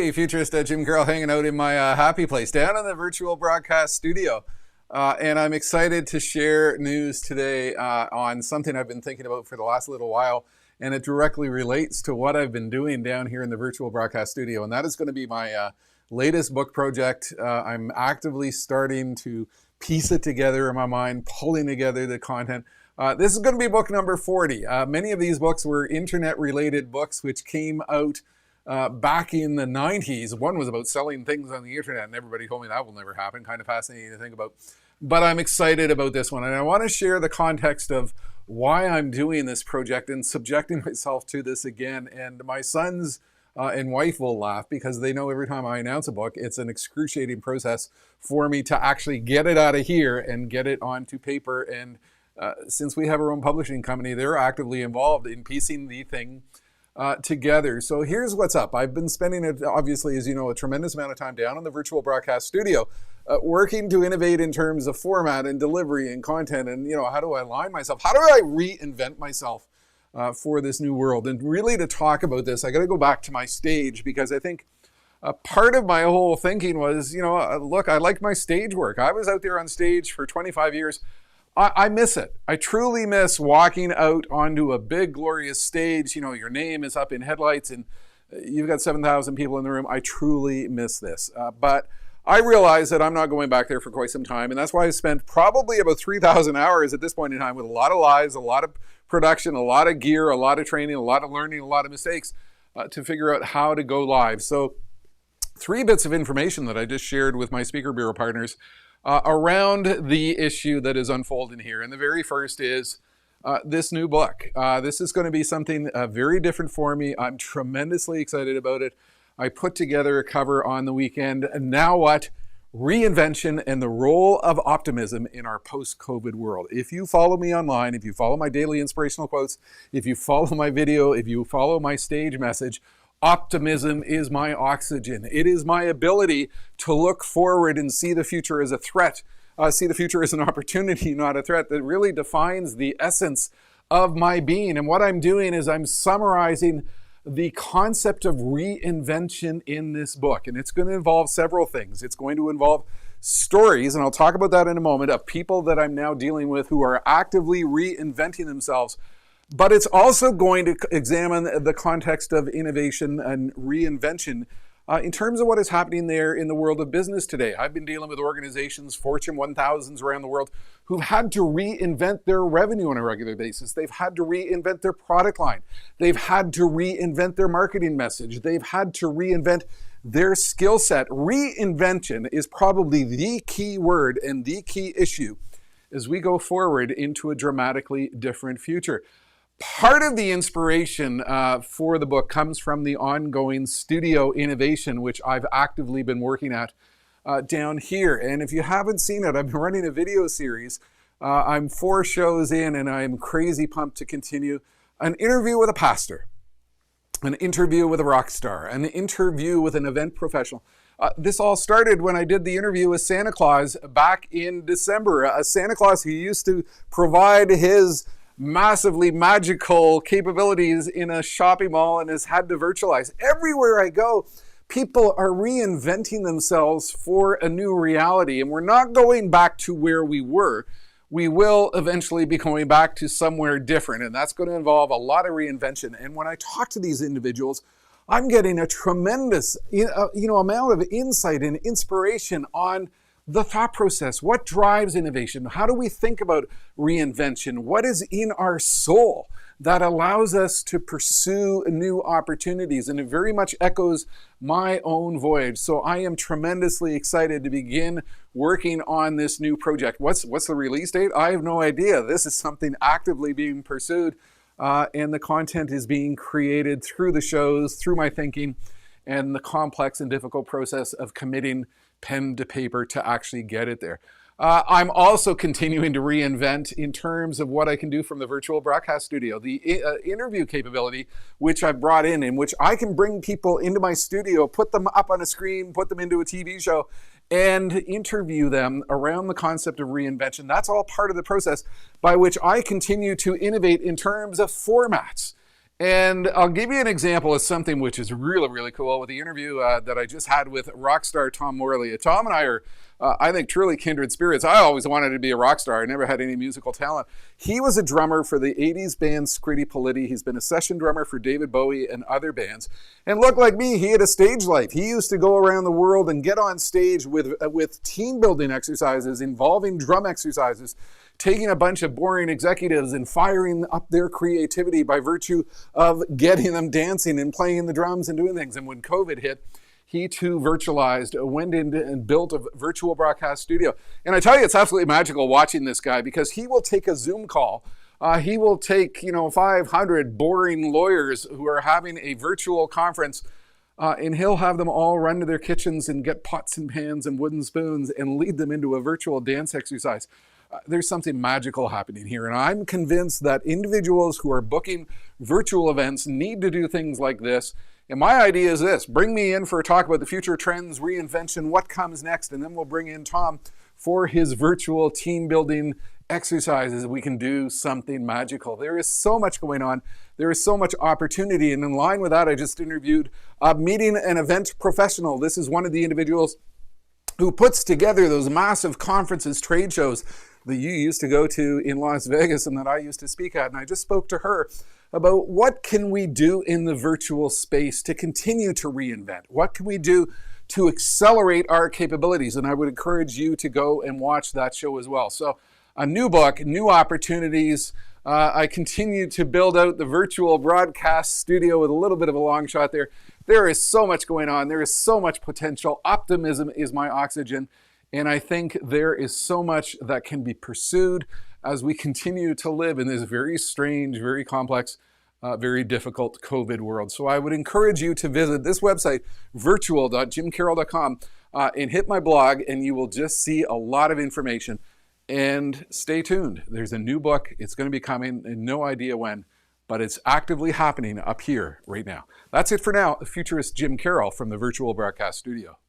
Hey, Futurist, Jim Carroll hanging out in my happy place down in the virtual broadcast studio. And I'm excited to share news today on something I've been thinking about for the last little while. And it directly relates to what I've been doing down here in the virtual broadcast studio. And that is going to be my latest book project. I'm actively starting to piece it together in my mind, pulling together the content. This is going to be book number 40. Many of these books were internet-related books which came out back in the 90s. One was about selling things on the internet, and everybody told me that will never happen. Kind of fascinating to think about. But I'm excited about this one, and I want to share the context of why I'm doing this project and subjecting myself to this again. And my sons and wife will laugh because they know every time I announce a book, it's an excruciating process for me to actually get it out of here and get it onto paper. And since we have our own publishing company, they're actively involved in piecing the thing together. So here's what's up. I've been spending, obviously, as you know, a tremendous amount of time down in the virtual broadcast studio, working to innovate in terms of format and delivery and content. And, you know, how do I align myself? How do I reinvent myself for this new world? And really, to talk about this, I got to go back to my stage, because I think part of my whole thinking was, you know, look, I like my stage work. I was out there on stage for 25 years. I miss it. I truly miss walking out onto a big, glorious stage. You know, your name is up in headlights and you've got 7,000 people in the room. I truly miss this. But I realize that I'm not going back there for quite some time. And that's why I spent probably about 3,000 hours at this point in time with a lot of lives, a lot of production, a lot of gear, a lot of training, a lot of learning, a lot of mistakes to figure out how to go live. So 3 bits of information that I just shared with my Speaker Bureau partners around the issue that is unfolding here. And the very first is this new book. This is going to be something very different for me. I'm tremendously excited about it. I put together a cover on the weekend. And now what? Reinvention and the role of optimism in our post-COVID world. If you follow me online, if you follow my daily inspirational quotes, if you follow my video, if you follow my stage message, optimism is my oxygen. It is my ability to look forward and see the future as a threat, see the future as an opportunity, not a threat, that really defines the essence of my being. And what I'm doing is I'm summarizing the concept of reinvention in this book. And it's going to involve several things. It's going to involve stories, and I'll talk about that in a moment, of people that I'm now dealing with who are actively reinventing themselves. But it's also going to examine the context of innovation and reinvention in terms of what is happening there in the world of business today. I've been dealing with organizations, Fortune 1000s around the world, who've had to reinvent their revenue on a regular basis. They've had to reinvent their product line. They've had to reinvent their marketing message. They've had to reinvent their skill set. Reinvention is probably the key word and the key issue as we go forward into a dramatically different future. Part of the inspiration for the book comes from the ongoing studio innovation, which I've actively been working at down here. And if you haven't seen it, I've been running a video series. I'm 4 shows in, and I'm crazy pumped to continue. An interview with a pastor, an interview with a rock star, an interview with an event professional. This all started when I did the interview with Santa Claus back in December. Santa Claus who used to provide his massively magical capabilities in a shopping mall and has had to virtualize. Everywhere I go, people are reinventing themselves for a new reality, and we're not going back to where we were. We will eventually be going back to somewhere different, and that's going to involve a lot of reinvention. And when I talk to these individuals, I'm getting a tremendous amount of insight and inspiration on the thought process. What drives innovation? How do we think about reinvention? What is in our soul that allows us to pursue new opportunities? And it very much echoes my own voyage. So I am tremendously excited to begin working on this new project. What's the release date? I have no idea. This is something actively being pursued, and the content is being created through the shows, through my thinking, and the complex and difficult process of committing pen to paper to actually get it there. I'm also continuing to reinvent in terms of what I can do from the virtual broadcast studio. The interview capability, which I've brought in which I can bring people into my studio, put them up on a screen, put them into a TV show, and interview them around the concept of reinvention. That's all part of the process by which I continue to innovate in terms of formats And I'll give you an example of something which is really, really cool with the interview that I just had with rock star Tom Morley. Tom and I are, I think, truly kindred spirits. I always wanted to be a rock star. I never had any musical talent. He was a drummer for the 80s band Scritti Politti. He's been a session drummer for David Bowie and other bands. And look, like me, he had a stage life. He used to go around the world and get on stage with team building exercises involving drum exercises, taking a bunch of boring executives and firing up their creativity by virtue of getting them dancing and playing the drums and doing things. And when COVID hit, he too virtualized, went in and built a virtual broadcast studio. And I tell you, it's absolutely magical watching this guy, because he will take a Zoom call. He will take, 500 boring lawyers who are having a virtual conference, and he'll have them all run to their kitchens and get pots and pans and wooden spoons and lead them into a virtual dance exercise. There's something magical happening here. And I'm convinced that individuals who are booking virtual events need to do things like this. And my idea is this: bring me in for a talk about the future trends, reinvention, what comes next, and then we'll bring in Tom for his virtual team building exercises. We can do something magical. There is so much going on. There is so much opportunity. And in line with that, I just interviewed Meeting an Event Professional. This is one of the individuals who puts together those massive conferences, trade shows that you used to go to in Las Vegas and that I used to speak at. And I just spoke to her about what can we do in the virtual space to continue to reinvent? What can we do to accelerate our capabilities? And I would encourage you to go and watch that show as well. So a new book, new opportunities. I continue to build out the virtual broadcast studio with a little bit of a long shot there. There is so much going on. There is so much potential. Optimism is my oxygen. And I think there is so much that can be pursued as we continue to live in this very strange, very complex, very difficult COVID world. So I would encourage you to visit this website, virtual.jimcarroll.com, and hit my blog, and you will just see a lot of information. And stay tuned. There's a new book. It's going to be coming, and no idea when, but it's actively happening up here right now. That's it for now. Futurist Jim Carroll from the Virtual Broadcast Studio.